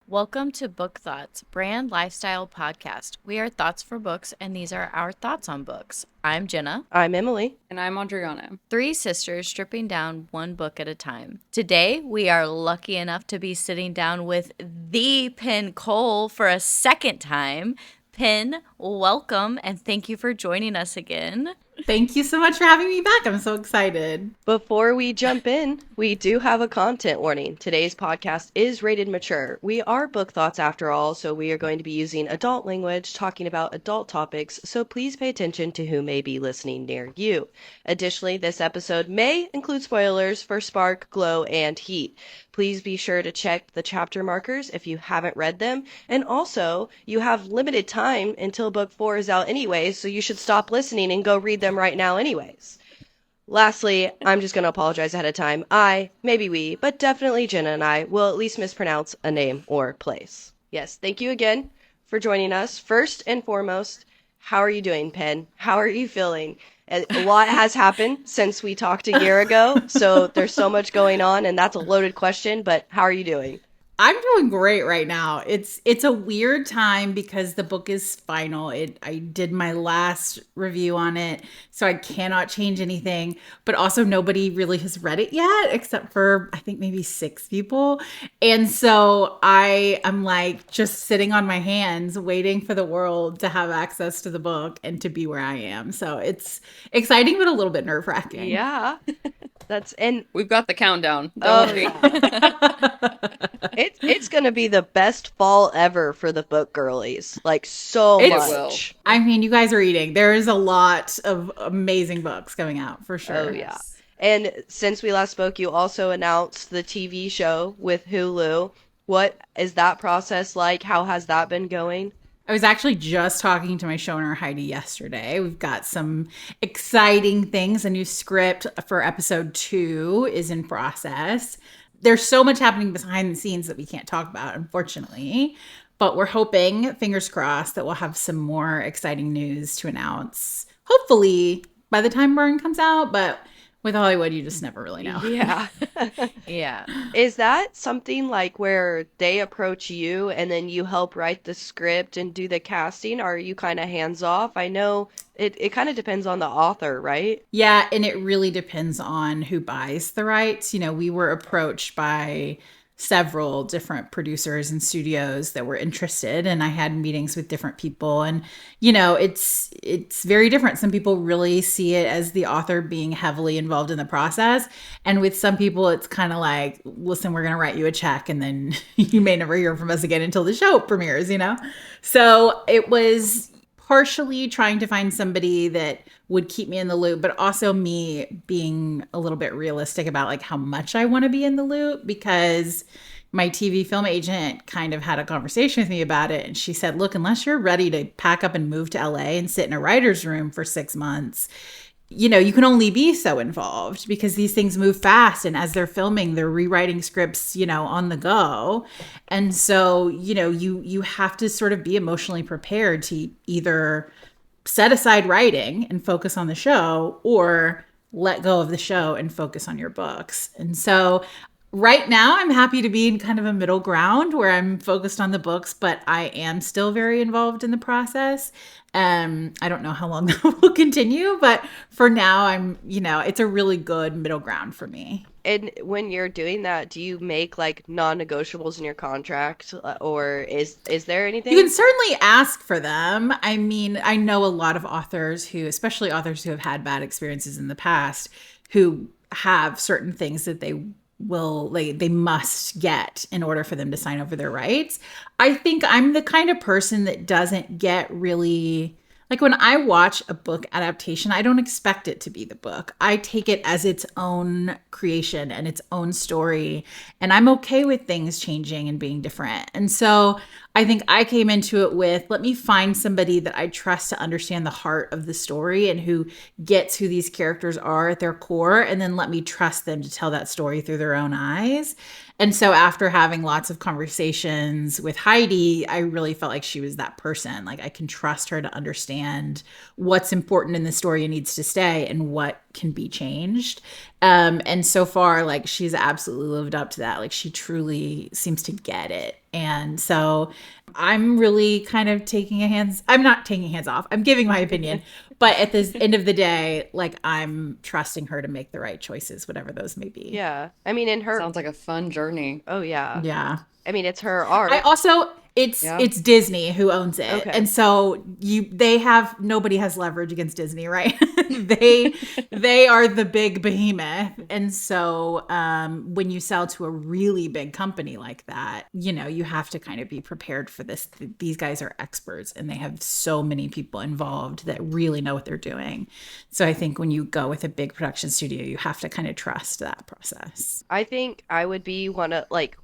Welcome to Book Thots, brand lifestyle podcast. We are thoughts for books, and these are our thoughts on books. I'm Jenna. I'm Emily. And I'm Adriana. Three sisters stripping down one book at a time. Today, we are lucky enough to be sitting down with the Penn Cole for a second time. Penn, welcome, and thank you for joining us again. Thank you so much for having me back. I'm so excited. Before we jump in, we do have a content warning. Today's podcast is rated mature. We are Book Thoughts after all, so we are going to be using adult language, talking about adult topics, so please pay attention to who may be listening near you. Additionally, this episode may include spoilers for Spark, Glow, and Heat. Please be sure to check the chapter markers if you haven't read them. And also, you have limited time until book 4 is out anyways, so you should stop listening and go read them right now anyways. Lastly, I'm just going to apologize ahead of time. Maybe we, but definitely Jenna and I will at least mispronounce a name or place. Yes, thank you again for joining us. First and foremost, how are you doing, Penn? How are you feeling? A lot has happened since we talked a year ago, so there's so much going on, and that's a loaded question, but how are you doing? I'm doing great right now. It's a weird time because the book is final. I did my last review on it, so I cannot change anything. But also nobody really has read it yet, except for I think maybe 6 people. And so I am like just sitting on my hands, waiting for the world to have access to the book and to be where I am. So it's exciting, but a little bit nerve-wracking. Yeah. And we've got the countdown. Don't worry. It's gonna be the best fall ever for the book girlies. Like so much. I mean, you guys are eating. There is a lot of amazing books coming out for sure. Oh yeah. And since we last spoke, you also announced the TV show with Hulu. What is that process like? How has that been going? I was actually just talking to my showrunner Heidi yesterday. We've got some exciting things. A new script for episode 2 is in process. There's so much happening behind the scenes that we can't talk about, unfortunately. But we're hoping, fingers crossed, that we'll have some more exciting news to announce. Hopefully by the time Burn comes out, but with Hollywood, you just never really know. Yeah. Yeah. Is that something like where they approach you and then you help write the script and do the casting? Or are you kind of hands off? I know it kind of depends on the author, right? Yeah, and it really depends on who buys the rights. You know, we were approached by several different producers and studios that were interested, and I had meetings with different people, and you know, it's very different. Some people really see it as the author being heavily involved in the process, and with some people it's kind of like, listen, we're going to write you a check and then you may never hear from us again until the show premieres, you know. So it was partially trying to find somebody that would keep me in the loop, but also me being a little bit realistic about like how much I want to be in the loop, because my TV film agent kind of had a conversation with me about it. And she said, look, unless you're ready to pack up and move to LA and sit in a writer's room for 6 months, you know, you can only be so involved because these things move fast. And as they're filming, they're rewriting scripts, you know, on the go. And so, you know, you have to sort of be emotionally prepared to either set aside writing and focus on the show or let go of the show and focus on your books. And so right now I'm happy to be in kind of a middle ground where I'm focused on the books, but I am still very involved in the process. I don't know how long that will continue, but for now I'm, you know, it's a really good middle ground for me. And when you're doing that, do you make like non-negotiables in your contract, or is there anything? You can certainly ask for them. I mean, I know a lot of authors who, especially authors who have had bad experiences in the past, who have certain things that they must get in order for them to sign over their rights. I think I'm the kind of person that doesn't get really, like when I watch a book adaptation, I don't expect it to be the book. I take it as its own creation and its own story. And I'm okay with things changing and being different. And so I think I came into it with, let me find somebody that I trust to understand the heart of the story and who gets who these characters are at their core. And then let me trust them to tell that story through their own eyes. And so after having lots of conversations with Heidi, I really felt like she was that person. Like I can trust her to understand what's important in the story and needs to stay and what can be changed. And so far, like, she's absolutely lived up to that. Like, she truly seems to get it. And so I'm really kind of I'm not taking hands off. I'm giving my opinion. But at the end of the day, like, I'm trusting her to make the right choices, whatever those may be. Yeah. I mean, in her... Sounds like a fun journey. Oh, yeah. Yeah. I mean, it's her art. I also... It's Disney who owns it. Okay. And so nobody has leverage against Disney, right? they are the big behemoth. And so when you sell to a really big company like that, you know, you have to kind of be prepared for this. These guys are experts and they have so many people involved that really know what they're doing. So I think when you go with a big production studio, you have to kind of trust that process. I think I would be one of, like,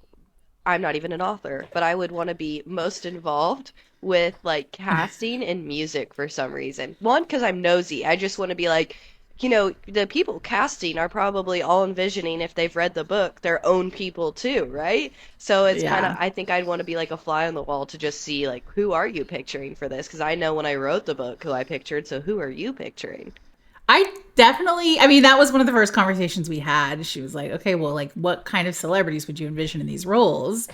I'm not even an author, but I would want to be most involved with, like, casting and music for some reason. One, because I'm nosy. I just want to be like, you know, the people casting are probably all envisioning, if they've read the book, their own people too, right? So it's kind of, I think I'd want to be like a fly on the wall to just see, like, who are you picturing for this? Because I know when I wrote the book who I pictured, so who are you picturing? I mean, that was one of the first conversations we had. She was like, okay, well, like, what kind of celebrities would you envision in these roles?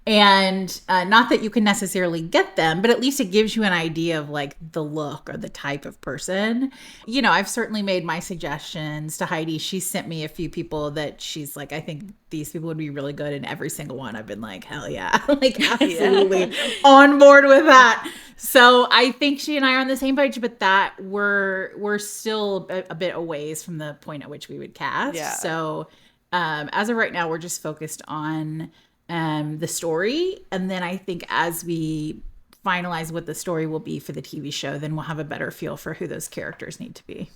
And not that you can necessarily get them, but at least it gives you an idea of, like, the look or the type of person. You know, I've certainly made my suggestions to Heidi. She sent me a few people that she's like, I think these people would be really good, and every single one I've been like, hell yeah, like, absolutely on board with that. So I think she and I are on the same page, but that we're still a bit a ways from the point at which we would cast. Yeah. So as of right now, we're just focused on the story. And then I think as we finalize what the story will be for the TV show, then we'll have a better feel for who those characters need to be.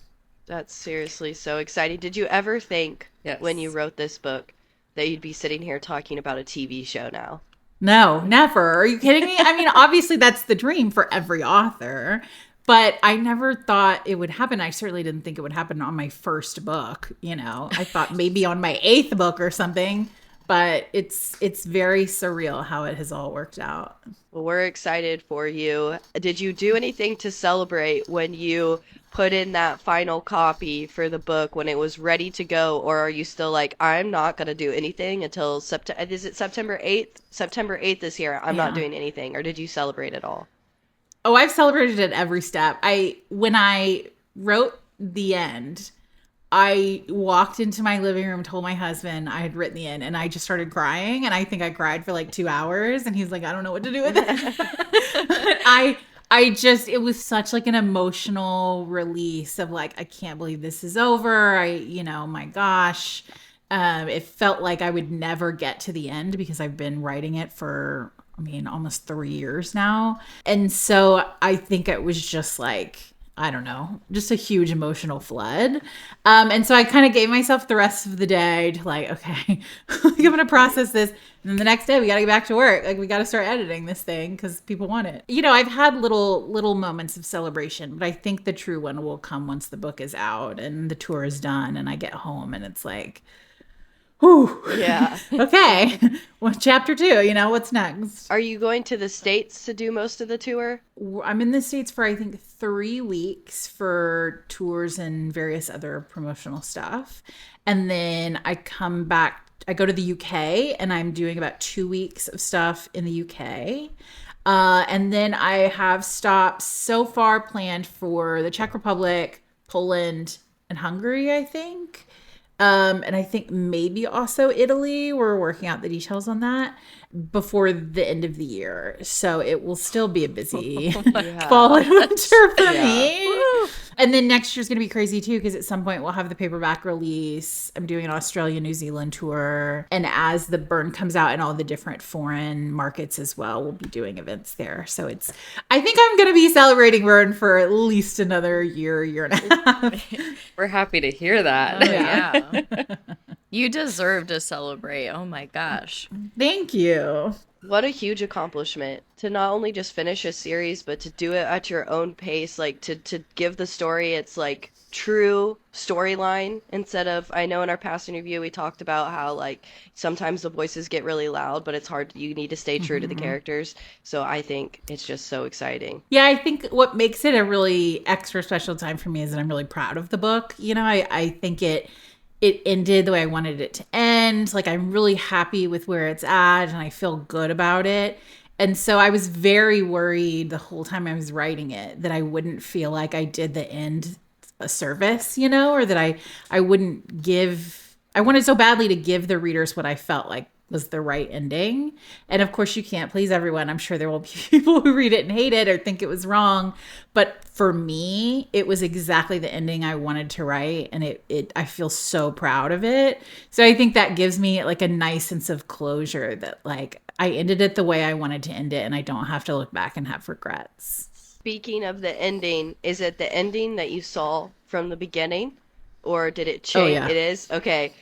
That's seriously so exciting. Did you ever think when you wrote this book that you'd be sitting here talking about a TV show now? No, never. Are you kidding me? I mean, obviously that's the dream for every author, but I never thought it would happen. I certainly didn't think it would happen on my first book. You know, I thought maybe on my 8th book or something, but it's very surreal how it has all worked out. Well, we're excited for you. Did you do anything to celebrate when you put in that final copy for the book, when it was ready to go? Or are you still like, I'm not going to do anything until September? Is it September 8th? September 8th this year. I'm not doing anything. Or did you celebrate at all? Oh, I've celebrated at every step. When I wrote the end, I walked into my living room, told my husband I had written the end, and I just started crying. And I think I cried for like 2 hours. And he's like, I don't know what to do with it. It was such like an emotional release of like, I can't believe this is over. My gosh. It felt like I would never get to the end because I've been writing it for, almost 3 years now. And so I think it was just like, I don't know, just a huge emotional flood. And so I kind of gave myself the rest of the day to like, okay, I'm going to process this. And then the next day we got to get back to work. Like, we got to start editing this thing because people want it. You know, I've had little moments of celebration, but I think the true one will come once the book is out and the tour is done and I get home and it's like, whew. Yeah. Okay. Well, chapter 2, what's next? Are you going to the States to do most of the tour? I'm in the States for, I think, 3 weeks for tours and various other promotional stuff. And then I come back, I go to the UK and I'm doing about 2 weeks of stuff in the UK. And then I have stops so far planned for the Czech Republic, Poland, and Hungary, I think. And I think maybe also Italy. We're working out the details on that before the end of the year. So it will still be a busy fall and winter for me. Woo. And then next year's going to be crazy too, because at some point we'll have the paperback release. I'm doing an Australia, New Zealand tour. And as the Burn comes out in all the different foreign markets as well, we'll be doing events there. So I think I'm going to be celebrating Burn for at least another year and a half. We're happy to hear that. Oh, yeah. You deserve to celebrate. Oh my gosh. Thank you. What a huge accomplishment to not only just finish a series, but to do it at your own pace, like to give the story its like true storyline instead of, I know in our past interview we talked about how like sometimes the voices get really loud, but it's hard, you need to stay true to the characters. So I think it's just so exciting. Yeah, I think what makes it a really extra special time for me is that I'm really proud of the book. I think it ended the way I wanted it to end. Like, I'm really happy with where it's at and I feel good about it. And so I was very worried the whole time I was writing it that I wouldn't feel like I did the end a service, or that I wouldn't give, I wanted so badly to give the readers what I felt like was the right ending. And of course you can't please everyone. I'm sure there will be people who read it and hate it or think it was wrong. But for me, it was exactly the ending I wanted to write. And I feel so proud of it. So I think that gives me like a nice sense of closure that like I ended it the way I wanted to end it. And I don't have to look back and have regrets. Speaking of the ending, is it the ending that you saw from the beginning? Or did it Oh, change? yeah. It is? Okay.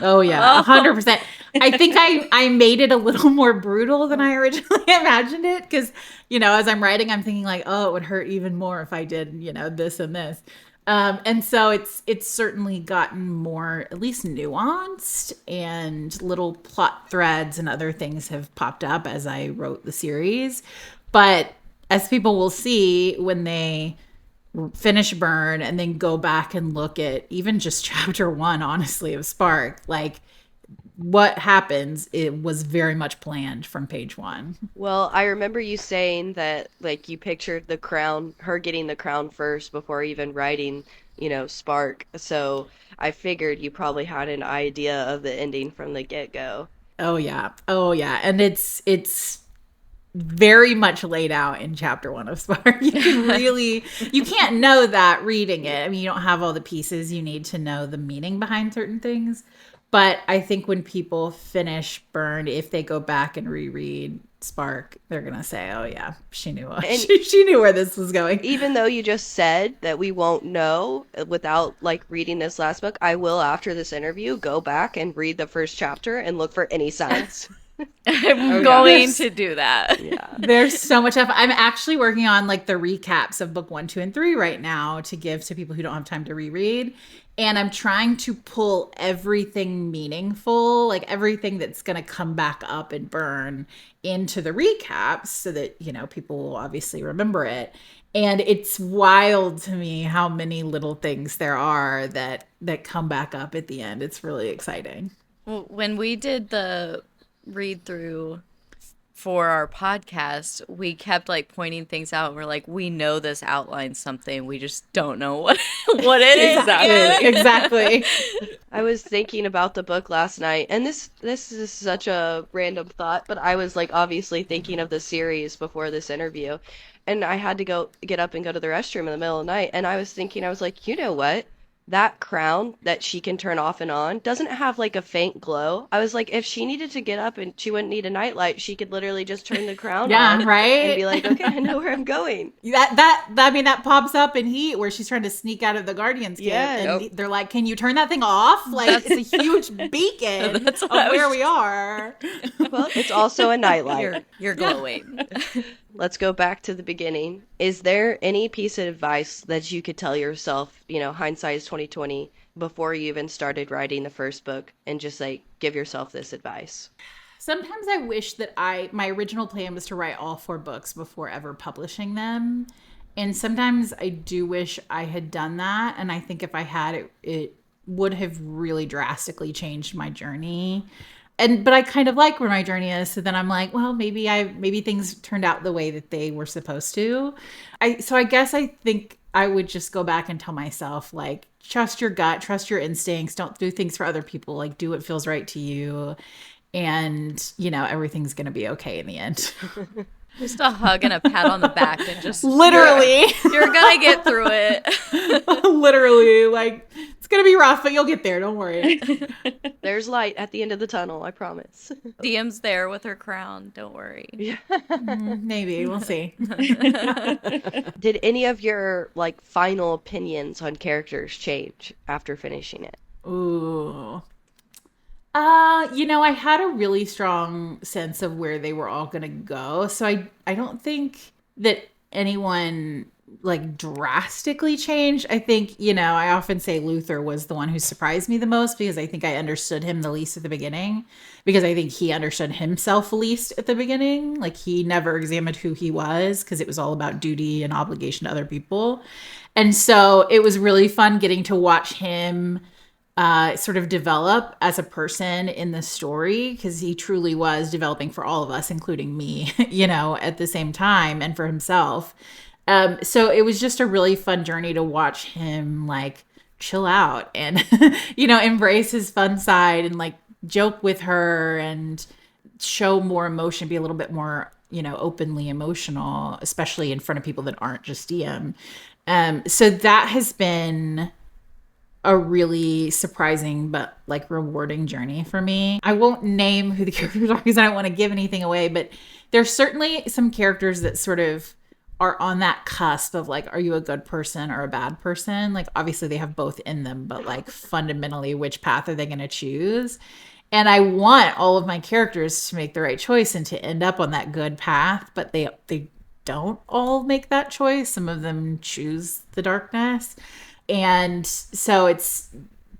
Oh yeah, 100%. I think I made it a little more brutal than I originally imagined it because, as I'm writing, I'm thinking like, oh, it would hurt even more if I did, this and this. And so it's certainly gotten more, at least nuanced, and little plot threads and other things have popped up as I wrote the series. But as people will see when they finish Burn and then go back and look at even just chapter 1, honestly, of Spark, like what happens, it was very much planned from page 1. Well, I remember you saying that like you pictured the crown, her getting the crown first before even writing, Spark. So I figured you probably had an idea of the ending from the get-go. Oh yeah. And it's very much laid out in chapter 1 of Spark. You can't know that reading it. I mean, you don't have all the pieces you need to know the meaning behind certain things. But I think when people finish Burn, if they go back and reread Spark, they're going to say, oh yeah, she knew she knew where this was going. Even though you just said that we won't know without like reading this last book, I will after this interview go back and read the first chapter and look for any signs. I'm going to do that. Yeah. There's so much stuff. I'm actually working on like the recaps of book 1, 2, and 3 right now to give to people who don't have time to reread. And I'm trying to pull everything meaningful, like everything that's going to come back up and Burn into the recaps so that, people will obviously remember it. And it's wild to me how many little things there are that come back up at the end. It's really exciting. Well, when we did the read through for our podcast, we kept like pointing things out. We're like, we know this outlines something, we just don't know what it is. Exactly. I was thinking about the book last night, and this is such a random thought, but I was like obviously thinking of the series before this interview, and I had to get up and go to the restroom in the middle of the night, and I was thinking, I was like, you know what? That crown that she can turn off and on doesn't have like a faint glow. I was like, if she needed to get up and she wouldn't need a nightlight, she could literally just turn the crown on, right? And be like, okay, I know where I'm going. That pops up in Heat where she's trying to sneak out of the Guardian's camp, and they're like, can you turn that thing off? Like, it's a huge beacon of where we are. Well, it's also a nightlight. You're glowing. Let's go back to the beginning. Is there any piece of advice that you could tell yourself, hindsight is 2020, before you even started writing the first book, and just like give yourself this advice? Sometimes I wish that my original plan was to write all 4 books before ever publishing them. And sometimes I do wish I had done that. And I think if I had, it would have really drastically changed my journey. But I kind of like where my journey is. So then I'm like, well, maybe things turned out the way that they were supposed to. So I guess I think I would just go back and tell myself, like, trust your gut, trust your instincts. Don't do things for other people. Like, do what feels right to you. And, everything's going to be okay in the end. Just a hug and a pat on the back and just literally you're gonna get through it. Literally, like, it's gonna be rough, but you'll get there, don't worry. There's light at the end of the tunnel, I promise. Diem's there with her crown, don't worry. Yeah. Maybe, we'll see. Did any of your like final opinions on characters change after finishing it? Ooh. I had a really strong sense of where they were all going to go. So I don't think that anyone like drastically changed. I think, I often say Luther was the one who surprised me the most because I think I understood him the least at the beginning, because I think he understood himself least at the beginning. Like he never examined who he was because it was all about duty and obligation to other people. And so it was really fun getting to watch him sort of develop as a person in the story, because he truly was developing for all of us, including me, at the same time, and for himself. So it was just a really fun journey to watch him like chill out and, embrace his fun side and like joke with her and show more emotion, be a little bit more, openly emotional, especially in front of people that aren't just Diem. So that has been a really surprising but like rewarding journey for me. I won't name who the characters are because I don't want to give anything away, but there's certainly some characters that sort of are on that cusp of like, are you a good person or a bad person? Like obviously they have both in them, but like fundamentally, which path are they going to choose? And I want all of my characters to make the right choice and to end up on that good path, but they don't all make that choice. Some of them choose the darkness. And so it's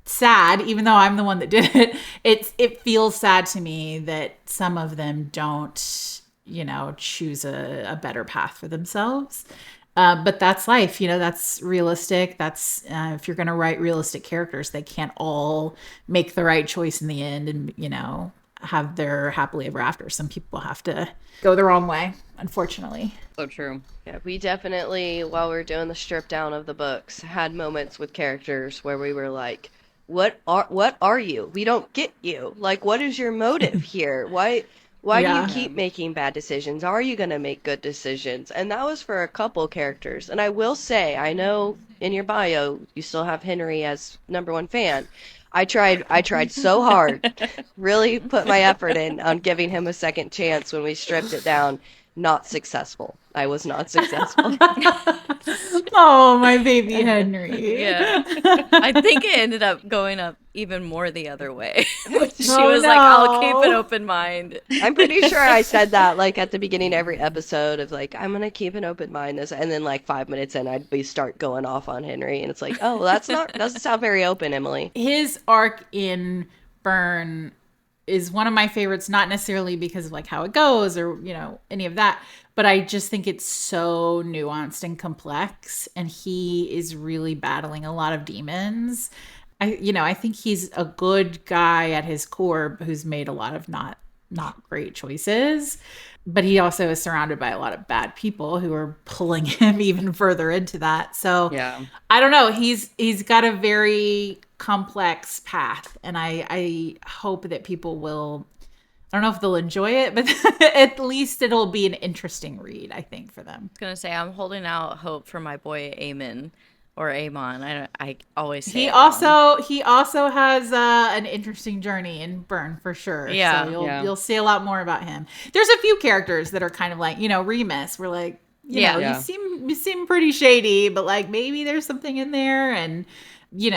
sad, even though I'm the one that did it, it feels sad to me that some of them don't, choose a better path for themselves. But that's life, that's realistic. That's if you're going to write realistic characters, they can't all make the right choice in the end and, have their happily ever after. Some people have to go the wrong way, unfortunately. So true. Yeah, we definitely, while we were doing the strip down of the books, had moments with characters where we were like, what are you? We don't get you. Like, what is your motive here? Why do you keep making bad decisions? Are you going to make good decisions? And that was for a couple characters. And I will say, I know in your bio you still have Henri as #1 fan. I tried so hard, really put my effort in on giving him a second chance when we stripped it down. Not successful. I was not successful. Oh, my baby Henri. Yeah. I think it ended up going up even more the other way. She was like, I'll keep an open mind. I'm pretty sure I said that like at the beginning of every episode of like, I'm going to keep an open mind. And then like 5 minutes in, I'd start going off on Henri. And it's like, oh, doesn't sound very open, Emily. His arc in Burn is one of my favorites, not necessarily because of like how it goes or, any of that, but I just think it's so nuanced and complex, and he is really battling a lot of demons. I think he's a good guy at his core who's made a lot of not great choices, but he also is surrounded by a lot of bad people who are pulling him even further into that. So yeah. I don't know. He's got a very complex path, and I hope that people will, I don't know if they'll enjoy it, but at least it'll be an interesting read, I think, for them. I was going to say, I'm holding out hope for my boy Amon. Or Amon. I always say he also has an interesting journey in Burn for sure. Yeah. So you'll see a lot more about him. There's a few characters that are kind of like, Remus. We're like, you seem pretty shady, but like maybe there's something in there. And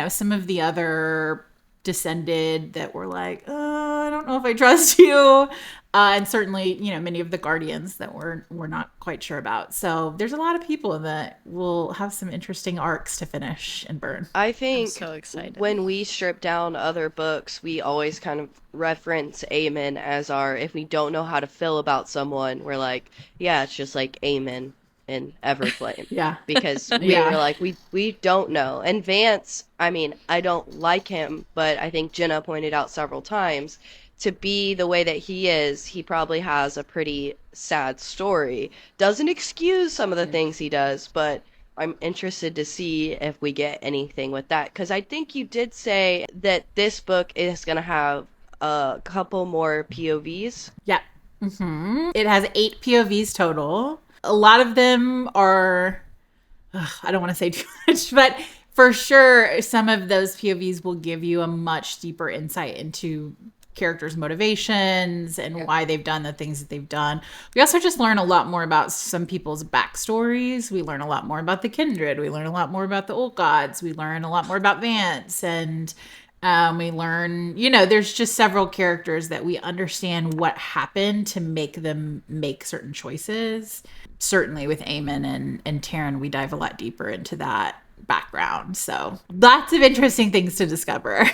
some of the other Descended that were like, I don't know if I trust you. And certainly, many of the Guardians that we're not quite sure about. So there's a lot of people that will have some interesting arcs to finish and Burn. I think I'm so excited. When we strip down other books, we always kind of reference Amon as our, if we don't know how to feel about someone, we're like, yeah, it's just like Amon in Everflame. Yeah. Because we were like, we don't know. And Vance, I mean, I don't like him, but I think Jenna pointed out several times, to be the way that he is, he probably has a pretty sad story. Doesn't excuse some of the things he does, but I'm interested to see if we get anything with that. Because I think you did say that this book is going to have a couple more POVs. Yeah. Mm-hmm. It has 8 POVs total. A lot of them are, I don't want to say too much, but for sure, some of those POVs will give you a much deeper insight into characters' motivations and why they've done the things that they've done. We also just learn a lot more about some people's backstories. We learn a lot more about the Kindred. We learn a lot more about the Old Gods. We learn a lot more about Vance. And We learn, there's just several characters that we understand what happened to make them make certain choices. Certainly with Eamon and Taryn, we dive a lot deeper into that background. So lots of interesting things to discover.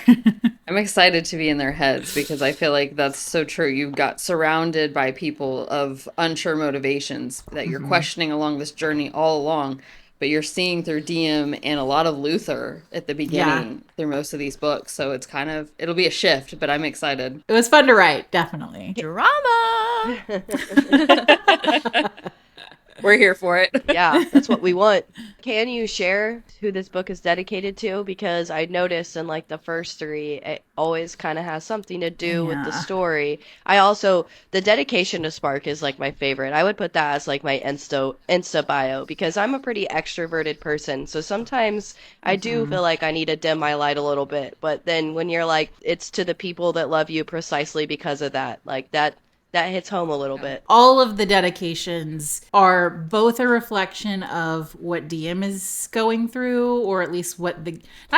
I'm excited to be in their heads because I feel like that's so true. You've got surrounded by people of unsure motivations that you're questioning along this journey all along, but you're seeing through Diem and a lot of Luther at the beginning through most of these books. So it's it'll be a shift, but I'm excited. It was fun to write, definitely. Drama! We're here for it. Yeah, that's what we want. Can you share who this book is dedicated to? Because I noticed in like the first three, it always kind of has something to do with the story. The dedication to Spark is like my favorite. I would put that as like my Insta bio because I'm a pretty extroverted person. So sometimes I do feel like I need to dim my light a little bit. But then when you're like, it's to the people that love you precisely because of that, like that hits home a little bit. All of the dedications are both a reflection of what Diem is going through, or at least not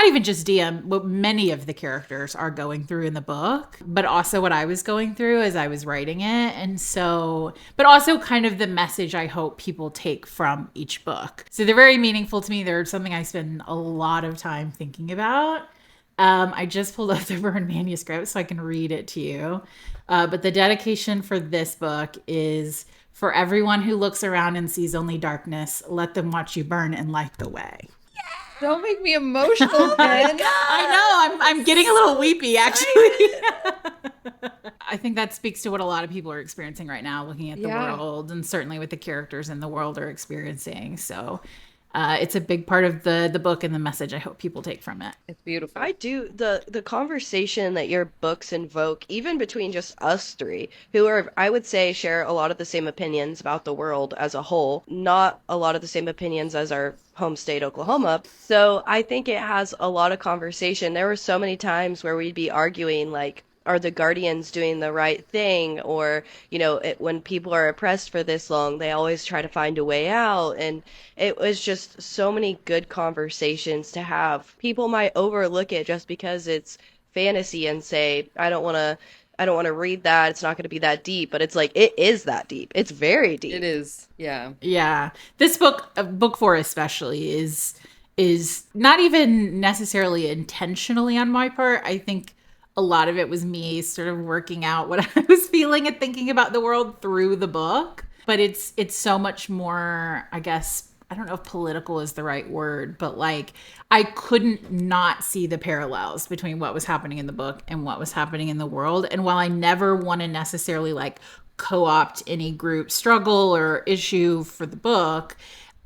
even just Diem, what many of the characters are going through in the book, but also what I was going through as I was writing it. And so, but also kind of the message I hope people take from each book. So they're very meaningful to me. They're something I spend a lot of time thinking about. I just pulled up the BURN manuscript so I can read it to you. But the dedication for this book is, for everyone who looks around and sees only darkness, let them watch you burn and light the way. Don't make me emotional, Ben. I know. I'm getting a little weepy, actually. I think that speaks to what a lot of people are experiencing right now, looking at the world, and certainly what the characters in the world are experiencing. So it's a big part of the book and the message I hope people take from it. It's beautiful. I do. The conversation that your books invoke, even between just us three, who are, I would say, share a lot of the same opinions about the world as a whole, not a lot of the same opinions as our home state, Oklahoma. So I think it has a lot of conversation. There were so many times where we'd be arguing, like, are the Guardians doing the right thing? Or, when people are oppressed for this long, they always try to find a way out. And it was just so many good conversations to have. People might overlook it just because it's fantasy and say, I don't want to read that. It's not going to be that deep. But it's like, it is that deep. It's very deep. It is. Yeah. Yeah. This book, book 4 especially, is not even necessarily intentionally on my part. I think a lot of it was me sort of working out what I was feeling and thinking about the world through the book. But it's so much more, I guess, I don't know if political is the right word, but like I couldn't not see the parallels between what was happening in the book and what was happening in the world. And while I never want to necessarily like co-opt any group struggle or issue for the book,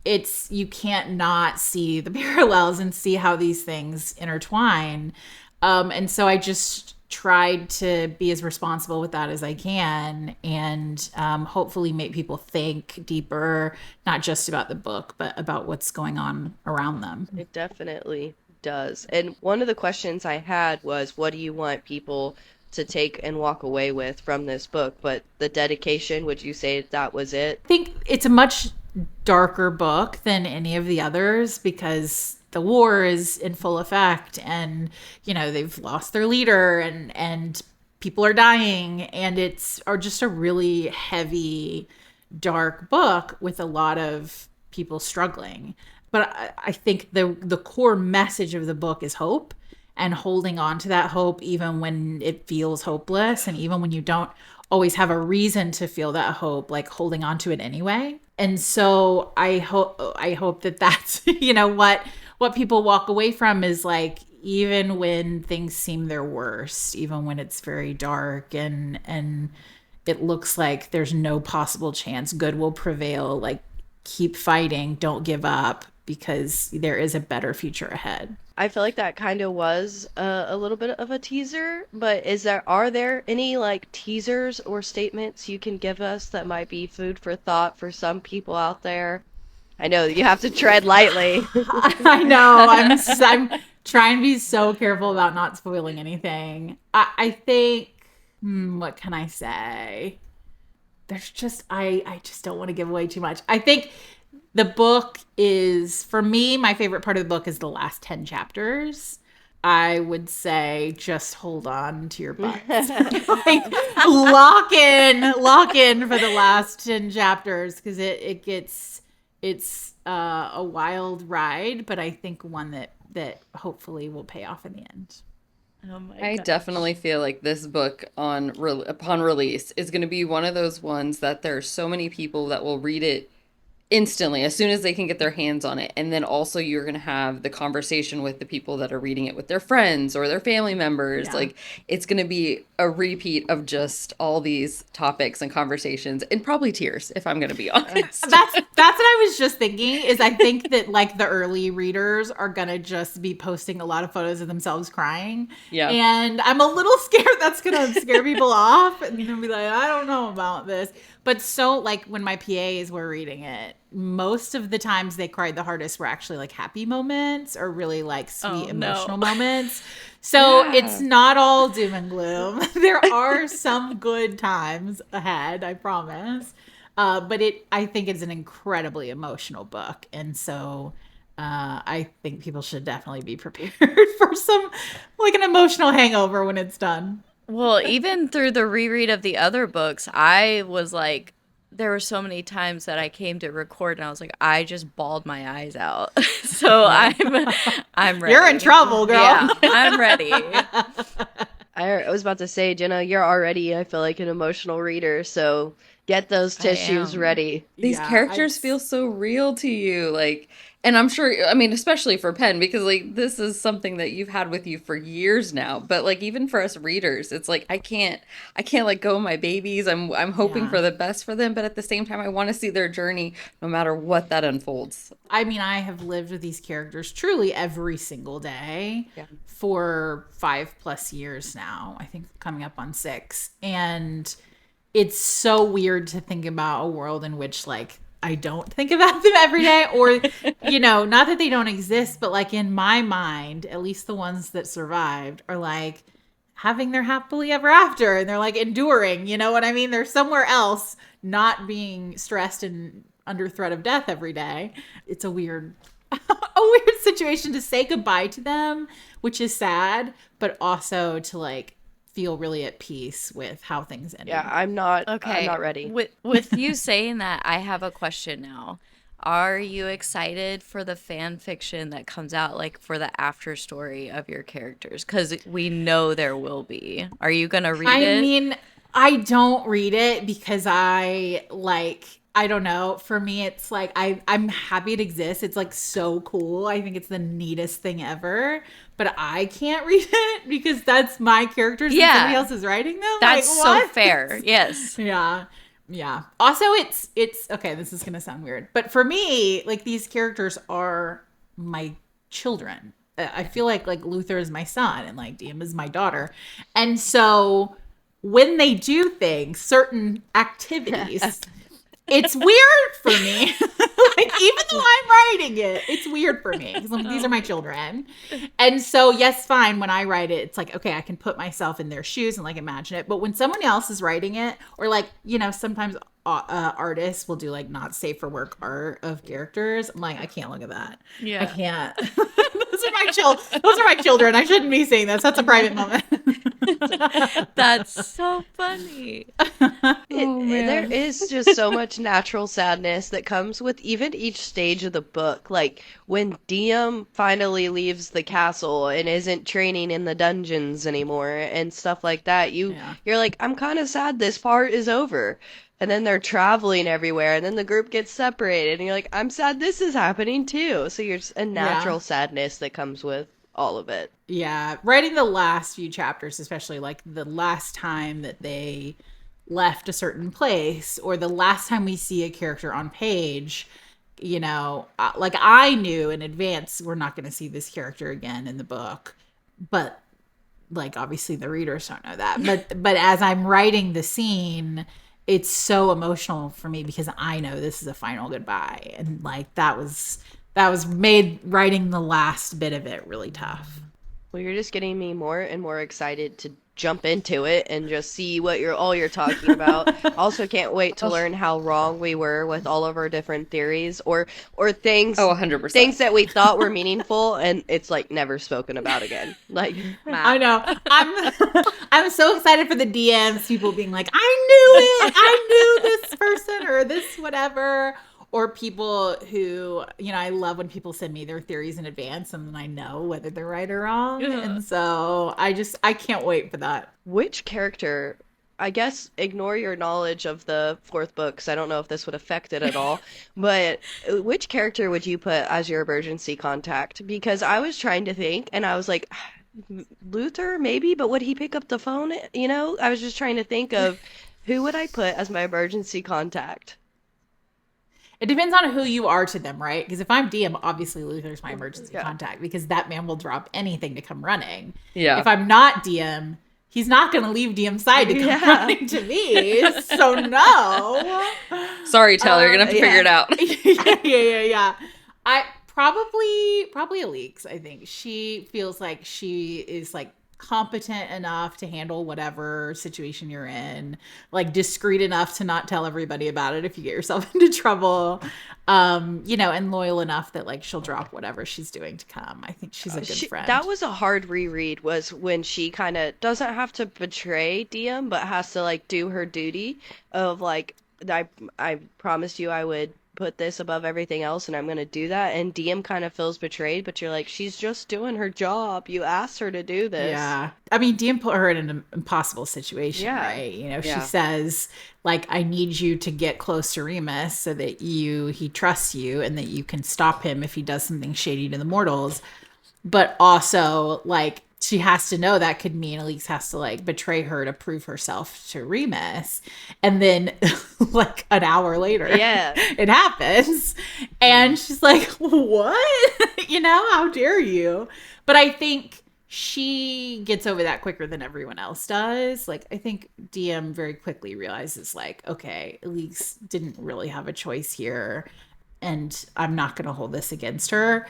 you can't not see the parallels and see how these things intertwine. And so I just tried to be as responsible with that as I can, and hopefully make people think deeper, not just about the book, but about what's going on around them. It definitely does. And one of the questions I had was, what do you want people to take and walk away with from this book? But the dedication, would you say that was it? I think it's a much darker book than any of the others because the war is in full effect, and they've lost their leader, and people are dying, and it's just a really heavy, dark book with a lot of people struggling. But I think the core message of the book is hope, and holding on to that hope even when it feels hopeless, and even when you don't always have a reason to feel that hope, like holding on to it anyway. And so I hope that that's what people walk away from is like, even when things seem their worst, even when it's very dark and it looks like there's no possible chance good will prevail, like keep fighting, don't give up, because there is a better future ahead. I feel like that kind of was a little bit of a teaser, but are there any like teasers or statements you can give us that might be food for thought for some people out there? I know you have to tread lightly. I know. I'm trying to be so careful about not spoiling anything. I think, what can I say? I just don't want to give away too much. I think the book is, for me, my favorite part of the book is the last 10 chapters. I would say just hold on to your butts. Like, lock in for the last 10 chapters, because it's a wild ride, but I think one that hopefully will pay off in the end. Oh my I God. definitely feel like this book upon release is going to be one of those ones that there are so many people that will read it instantly as soon as they can get their hands on it. And then also you're going to have the conversation with the people that are reading it with their friends or their family members. Yeah. Like, it's going to be a repeat of just all these topics and conversations, and probably tears, if I'm going to be honest. That's what I was just thinking, is I think that like the early readers are gonna just be posting a lot of photos of themselves crying. Yeah. And I'm a little scared that's gonna scare people off, and they'll be like, I don't know about this. But so, like, when my PAs were reading it, most of the times they cried the hardest were actually like happy moments or really like sweet emotional moments. So it's not all doom and gloom. There are some good times ahead, I promise. But I think it's an incredibly emotional book. And so I think people should definitely be prepared for some, like, an emotional hangover when it's done. Well, even through the reread of the other books, I was like, there were so many times that I came to record and I was like, I just bawled my eyes out. So I'm ready. You're in trouble, girl. Yeah, I'm ready. I was about to say, Jenna, you're already, I feel like, an emotional reader, so get those tissues am. ready. These characters feel so real to you, like, and I'm sure, I mean, especially for Penn, because like this is something that you've had with you for years now. But like, even for us readers, it's like I can't let go of my babies. I'm hoping for the best for them, but at the same time, I want to see their journey, no matter what that unfolds. I mean, I have lived with these characters truly every single day for 5+ years now. I think coming up on 6, and it's so weird to think about a world in which, like, I don't think about them every day, or, you know, not that they don't exist, but like in my mind, at least the ones that survived are like having their happily ever after, and they're like enduring, you know what I mean? They're somewhere else, not being stressed and under threat of death every day. It's a weird situation to say goodbye to them, which is sad, but also to like feel really at peace with how things ended. Yeah, I'm not Okay. ready. With you saying that, I have a question now. Are you excited for the fan fiction that comes out, like for the after story of your characters? Because we know there will be. Are you going to read it? I mean, I don't read it because I don't know. For me, it's like I'm happy it exists. It's like so cool. I think it's the neatest thing ever. But I can't read it because that's my characters and somebody else is writing them. That's like, so what? fair. Yes. Yeah. Also, it's okay. This is gonna sound weird, but for me, like, these characters are my children. I feel like Luther is my son and like Diem is my daughter, and so when they do things, certain activities. It's weird for me. Like, even though I'm writing it, it's weird for me because these are my children. And so, yes, fine. When I write it, it's like, okay, I can put myself in their shoes and like imagine it. But when someone else is writing it, or like, you know, sometimes artists will do like not safe for work art of characters. I'm like, I can't look at that. Yeah. I can't. Those are my children. I shouldn't be saying this. That's a private moment. That's so funny. There is just so much natural sadness that comes with even each stage of the book. Like when Diem finally leaves the castle and isn't training in the dungeons anymore and stuff like that, you're like, I'm kind of sad this part is over. And then they're traveling everywhere, and then the group gets separated, and you're like, I'm sad this is happening too. So there's a natural sadness that comes with all of it. Yeah. Writing the last few chapters, especially like the last time that they left a certain place, or the last time we see a character on page, you know, like I knew in advance we're not going to see this character again in the book, but like obviously the readers don't know that. But as I'm writing the scene, it's so emotional for me because I know this is a final goodbye, and like that was made writing the last bit of it really tough. Well, you're just getting me more and more excited to jump into it and just see what you're talking about. Also can't wait to learn how wrong we were with all of our different theories or things Oh, 100%. things that we thought were meaningful and it's like never spoken about again. Like I know. I'm so excited for the DMs, people being like, I knew it. I knew this person or this whatever. Or people who, I love when people send me their theories in advance and then I know whether they're right or wrong. And so I can't wait for that. which character, I guess ignore your knowledge of the fourth book, 'cause I don't know if this would affect it at all, but which character would you put as your emergency contact? Because I was trying to think and I was like, Luther, maybe, but would he pick up the phone? I was just trying to think of who would I put as my emergency contact? It depends on who you are to them, right? Because if I'm Diem, obviously Luther's my emergency contact because that man will drop anything to come running. Yeah. If I'm not Diem, he's not going to leave Diem's side to come running to me. So no. Sorry, Taylor, you're going to have to figure it out. Yeah. I probably Alix. I think she feels like she is like competent enough to handle whatever situation you're in, like discreet enough to not tell everybody about it if you get yourself into trouble, and loyal enough that like she'll drop whatever she's doing to come. I think she's a good friend. That was a hard reread, was when she kind of doesn't have to betray Diem, but has to like do her duty of like, I promised you I would put this above everything else and I'm going to do that. And Diem kind of feels betrayed, but you're like, she's just doing her job. You asked her to do this. Yeah. I mean, Diem put her in an impossible situation, right? She says, like, I need you to get close to Remus so that he trusts you and that you can stop him if he does something shady to the mortals. But also, like, she has to know that could mean Alix has to like betray her to prove herself to Remus. And then like an hour later, it happens. And she's like, what? How dare you? But I think she gets over that quicker than everyone else does. Like, I think Diem very quickly realizes like, okay, Alix didn't really have a choice here. And I'm not going to hold this against her.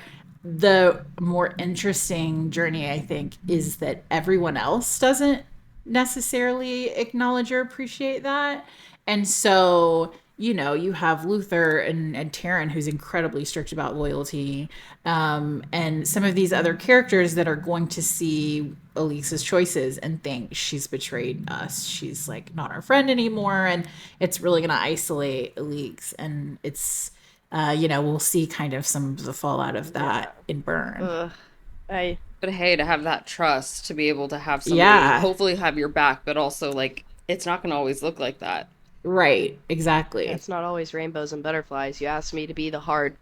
The more interesting journey, I think, is that everyone else doesn't necessarily acknowledge or appreciate that. And so, you have Luther and Taryn, who's incredibly strict about loyalty, and some of these other characters that are going to see Alix's choices and think she's betrayed us. She's like not our friend anymore. And it's really going to isolate Alix. And it's... we'll see kind of some of the fallout of that in Burn. But hey, to have that trust, to be able to have somebody hopefully have your back, but also like it's not going to always look like that. Right, exactly. It's not always rainbows and butterflies. You asked me to be the hard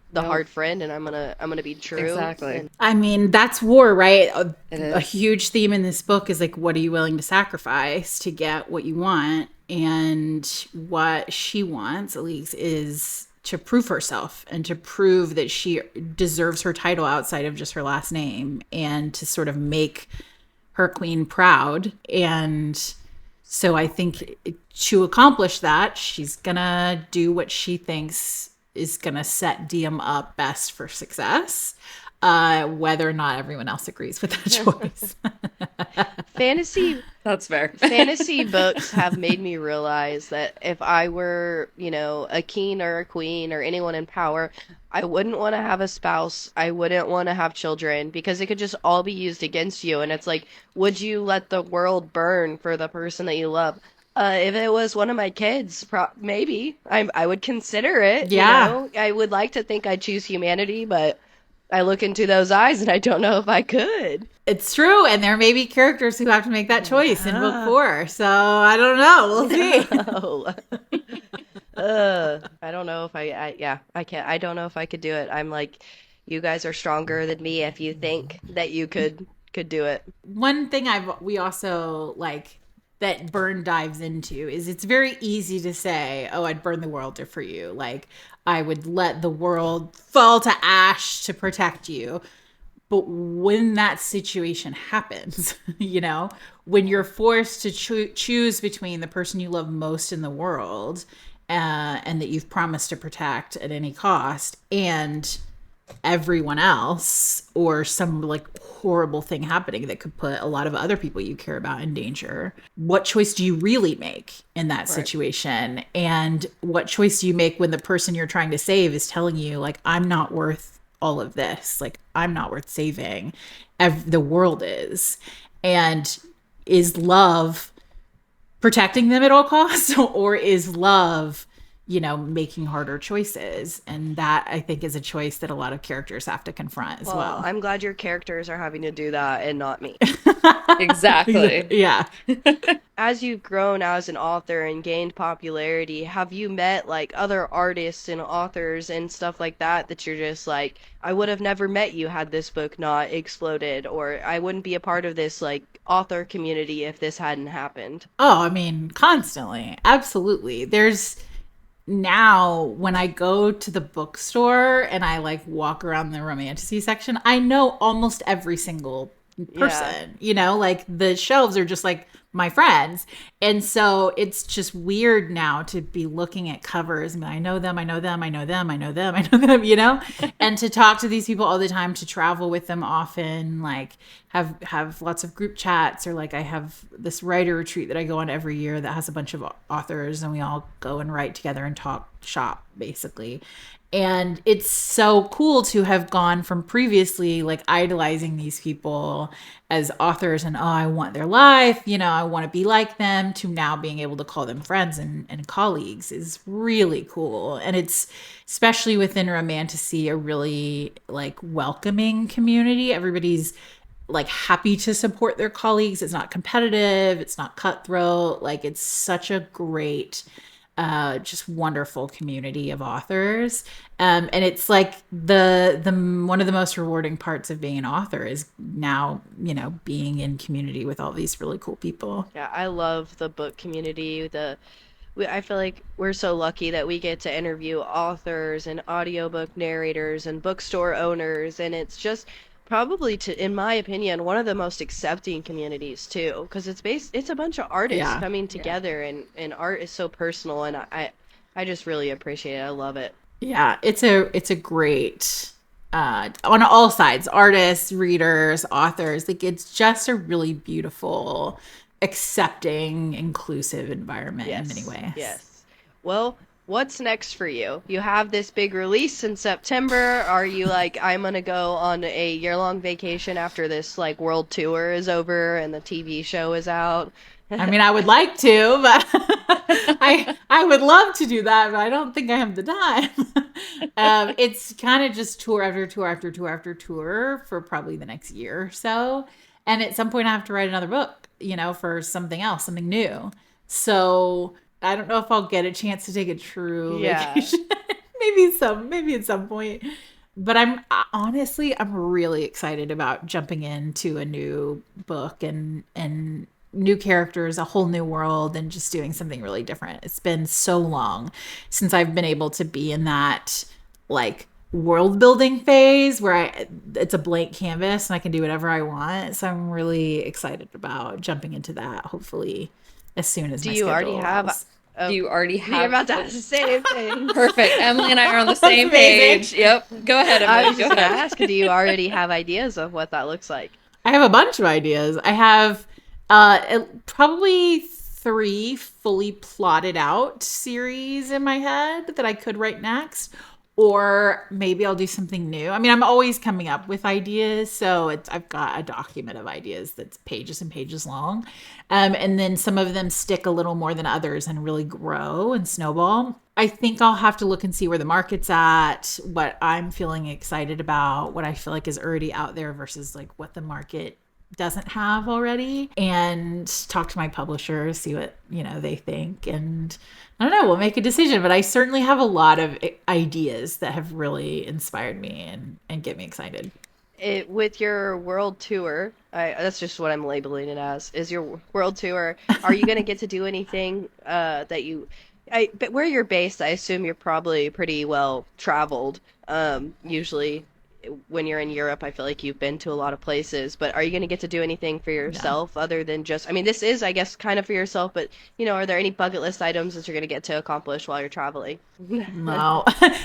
friend, and I'm gonna be true. Exactly. I mean, that's war, right? A huge theme in this book is like, what are you willing to sacrifice to get what you want? And what she wants, Alix, is to prove herself and to prove that she deserves her title outside of just her last name and to sort of make her queen proud. And so I think to accomplish that, she's gonna do what she thinks is gonna set Diem up best for success, whether or not everyone else agrees with that choice. That's fair. Fantasy books have made me realize that if I were, a king or a queen or anyone in power, I wouldn't want to have a spouse. I wouldn't want to have children because it could just all be used against you. And it's like, would you let the world burn for the person that you love? If it was one of my kids, maybe I would consider it. Yeah. I would like to think I'd choose humanity, but I look into those eyes and I don't know if I could. It's true. And there may be characters who have to make that choice in book 4. So I don't know. We'll see. I don't know if I can't. I don't know if I could do it. I'm like, you guys are stronger than me if you think that you could do it. One thing we also like that Burn dives into is it's very easy to say, oh, I'd burn the world for you. Like, I would let the world fall to ash to protect you. But when that situation happens, when you're forced to choose between the person you love most in the world and that you've promised to protect at any cost and everyone else or some like horrible thing happening that could put a lot of other people you care about in danger. What choice do you really make in that situation? And what choice do you make when the person you're trying to save is telling you, like, I'm not worth all of this, like, I'm not worth saving, the world is. And is love protecting them at all costs, or is love, you know, making harder choices? And that, I think, is a choice that a lot of characters have to confront as well. I'm glad your characters are having to do that and not me. Exactly. Yeah. As you've grown as an author and gained popularity, have you met like other artists and authors and stuff like that you're just like, I would have never met you had this book not exploded, or I wouldn't be a part of this like author community if this hadn't happened? Oh, I mean, constantly. Absolutely. There's now when I go to the bookstore and I like walk around the Romantasy section, I know almost every single person, you know, like the shelves are just like my friends. And so it's just weird now to be looking at covers. I mean, I know them, I know them, I know them, I know them, I know them, you know, and to talk to these people all the time, to travel with them often, like have lots of group chats, or like I have this writer retreat that I go on every year that has a bunch of authors and we all go and write together and talk shop basically. And it's so cool to have gone from previously like idolizing these people as authors and, oh, I want their life, you know, I want to be like them, to now being able to call them friends and colleagues is really cool. And it's, especially within Romantasy, a really like welcoming community. Everybody's like happy to support their colleagues. It's not competitive. It's not cutthroat. Like, it's such a great, just wonderful community of authors. And it's like the one of the most rewarding parts of being an author is now, you know, being in community with all these really cool people. Yeah, I love the book community. I feel like we're so lucky that we get to interview authors and audiobook narrators and bookstore owners, and it's just probably, in my opinion, one of the most accepting communities too, because it's a bunch of artists coming together, and art is so personal, and I just really appreciate it. I love it. Yeah, it's a great, on all sides, artists, readers, authors, like it's just a really beautiful, accepting, inclusive environment in many ways. Yes. Well, what's next for you? You have this big release in September. Are you like, I'm gonna go on a year-long vacation after this like world tour is over and the TV show is out? I mean, I would like to, but I would love to do that, but I don't think I have the time. It's kind of just tour after tour after tour after tour for probably the next year or so. And at some point I have to write another book, you know, for something else, something new. So I don't know if I'll get a chance to take a true vacation. maybe at some point. But I'm really excited about jumping into a new book and new characters, a whole new world, and just doing something really different. It's been so long since I've been able to be in that like world building phase where it's a blank canvas and I can do whatever I want. So I'm really excited about jumping into that, hopefully as soon as my schedule allows. Do you already have? You're about to ask the same thing. Perfect. Emily and I are on the same page. Yep. Go ahead, Emily. I was just gonna ask, do you already have ideas of what that looks like? I have a bunch of ideas. I have probably 3 fully plotted out series in my head that I could write next, or maybe I'll do something new. I mean, I'm always coming up with ideas, so I've got a document of ideas that's pages and pages long, and then some of them stick a little more than others and really grow and snowball. I think I'll have to look and see where the market's at, what I'm feeling excited about, what I feel like is already out there versus like what the market doesn't have already, and talk to my publishers, see what, you know, they think, and I don't know, we'll make a decision. But I certainly have a lot of ideas that have really inspired me and get me excited. With your world tour, that's just what I'm labeling it as, is your world tour. Are you going to get to do anything but where you're based, I assume you're probably pretty well traveled, usually when you're in Europe, I feel like you've been to a lot of places, but are you going to get to do anything for yourself other than just, I mean, this is, I guess, kind of for yourself, but, are there any bucket list items that you're going to get to accomplish while you're traveling? No.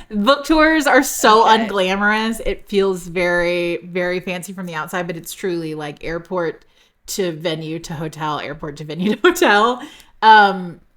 Book tours are so Okay. unglamorous. It feels very, very fancy from the outside, but it's truly like airport to venue to hotel, airport to venue to hotel.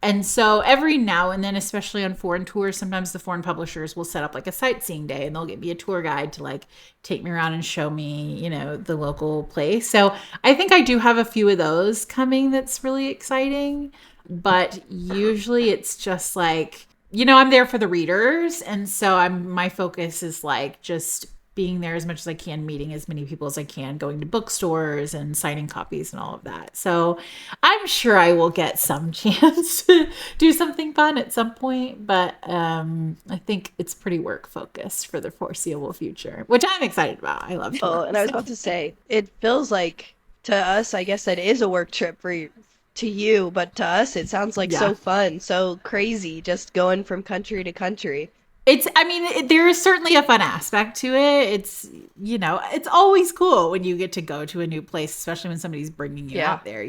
And so every now and then, especially on foreign tours, sometimes the foreign publishers will set up like a sightseeing day and they'll get me a tour guide to like take me around and show me, the local place. So I think I do have a few of those coming that's really exciting. But usually it's just like, I'm there for the readers. And so my focus is like just being there as much as I can, meeting as many people as I can, going to bookstores and signing copies and all of that. So I'm sure I will get some chance to do something fun at some point, but I think it's pretty work focused for the foreseeable future, which I'm excited about. I love to Oh, work, and I was so. about to say, it feels like to us, I guess that is a work trip to you, but to us, it sounds like Yeah. so fun, so crazy, just going from country to country. There is certainly a fun aspect to it. It's always cool when you get to go to a new place, especially when somebody's bringing you Yeah. out there,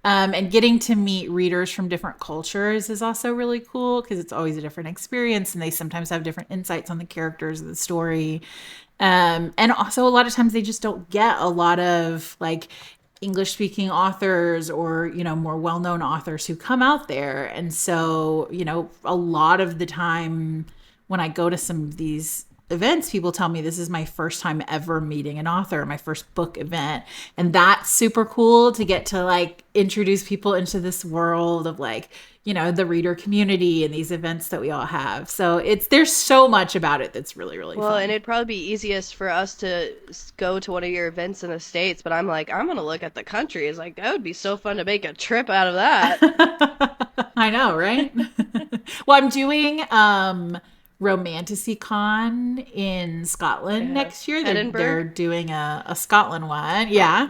and getting to meet readers from different cultures is also really cool because it's always a different experience and they sometimes have different insights on the characters of the story. And also a lot of times they just don't get a lot of like English speaking authors or, more well-known authors who come out there. And so, a lot of the time when I go to some of these events, people tell me this is my first time ever meeting an author, my first book event. And that's super cool to get to like introduce people into this world of like, the reader community and these events that we all have. So there's so much about it that's really, really Well, fun. and it'd probably be easiest for us to go to one of your events in the States, but I'm like, I'm gonna look at the country. It's like, that would be so fun to make a trip out of that. I know, right? Well, I'm doing Romantasy Con in Scotland Yeah. next year. Edinburgh? They're doing a Scotland one. Yeah.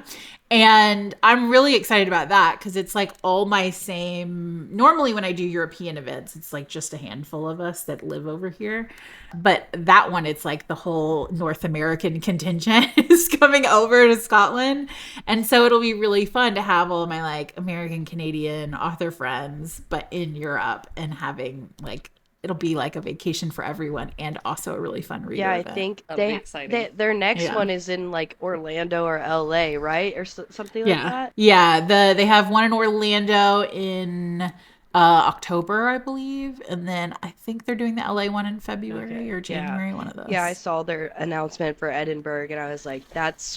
And I'm really excited about that because it's like all my same. Normally, when I do European events, it's like just a handful of us that live over here. But that one, it's like the whole North American contingent is coming over to Scotland. And so it'll be really fun to have all my like American, Canadian author friends, but in Europe and having like, it'll be like a vacation for everyone and also a really fun reader Yeah, I event. think That'll be exciting. their next Yeah. one is in like Orlando or LA, right? Or something like that. Yeah. They have one in Orlando in October, I believe, and then I think they're doing the LA one in February or January, one of those. Yeah, I saw their announcement for Edinburgh and I was like,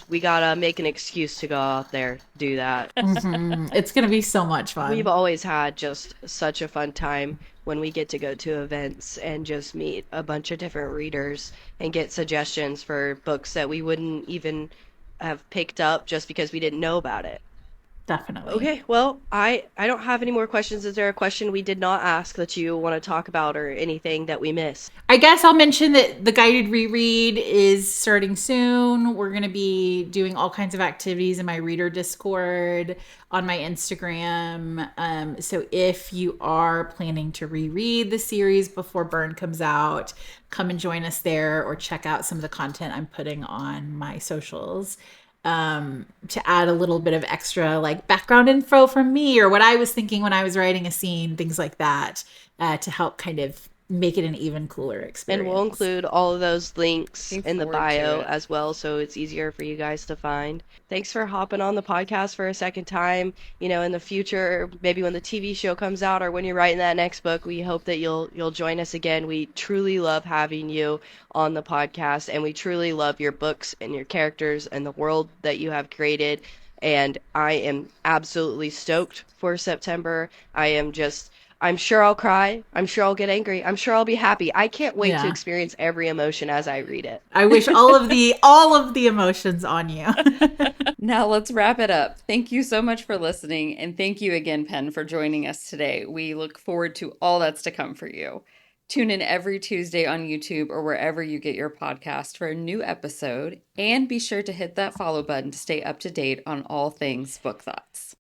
we gotta make an excuse to go out there, do that. It's gonna be so much fun. We've always had just such a fun time when we get to go to events and just meet a bunch of different readers and get suggestions for books that we wouldn't even have picked up just because we didn't know about it. Definitely. Okay, well, I don't have any more questions. Is there a question we did not ask that you want to talk about or anything that we missed? I guess I'll mention that the guided reread is starting soon. We're going to be doing all kinds of activities in my reader Discord, on my Instagram. So if you are planning to reread the series before Burn comes out, come and join us there or check out some of the content I'm putting on my socials. To add a little bit of extra like background info from me or what I was thinking when I was writing a scene, things like that, to help kind of make it an even cooler experience. And we'll include all of those links Looking in the forward to bio it. as well, so it's easier for you guys to find. Thanks for hopping on the podcast for a second time. In the future, maybe when the TV show comes out or when you're writing that next book, we hope that you'll join us again. We truly love having you on the podcast, and we truly love your books and your characters and the world that you have created. And I am absolutely stoked for September. I'm sure I'll cry. I'm sure I'll get angry. I'm sure I'll be happy. I can't wait to Yeah. experience every emotion as I read it. I wish all of the emotions on you. Now let's wrap it up. Thank you so much for listening. And thank you again, Penn, for joining us today. We look forward to all that's to come for you. Tune in every Tuesday on YouTube or wherever you get your podcast for a new episode. And be sure to hit that follow button to stay up to date on all things Book Thots.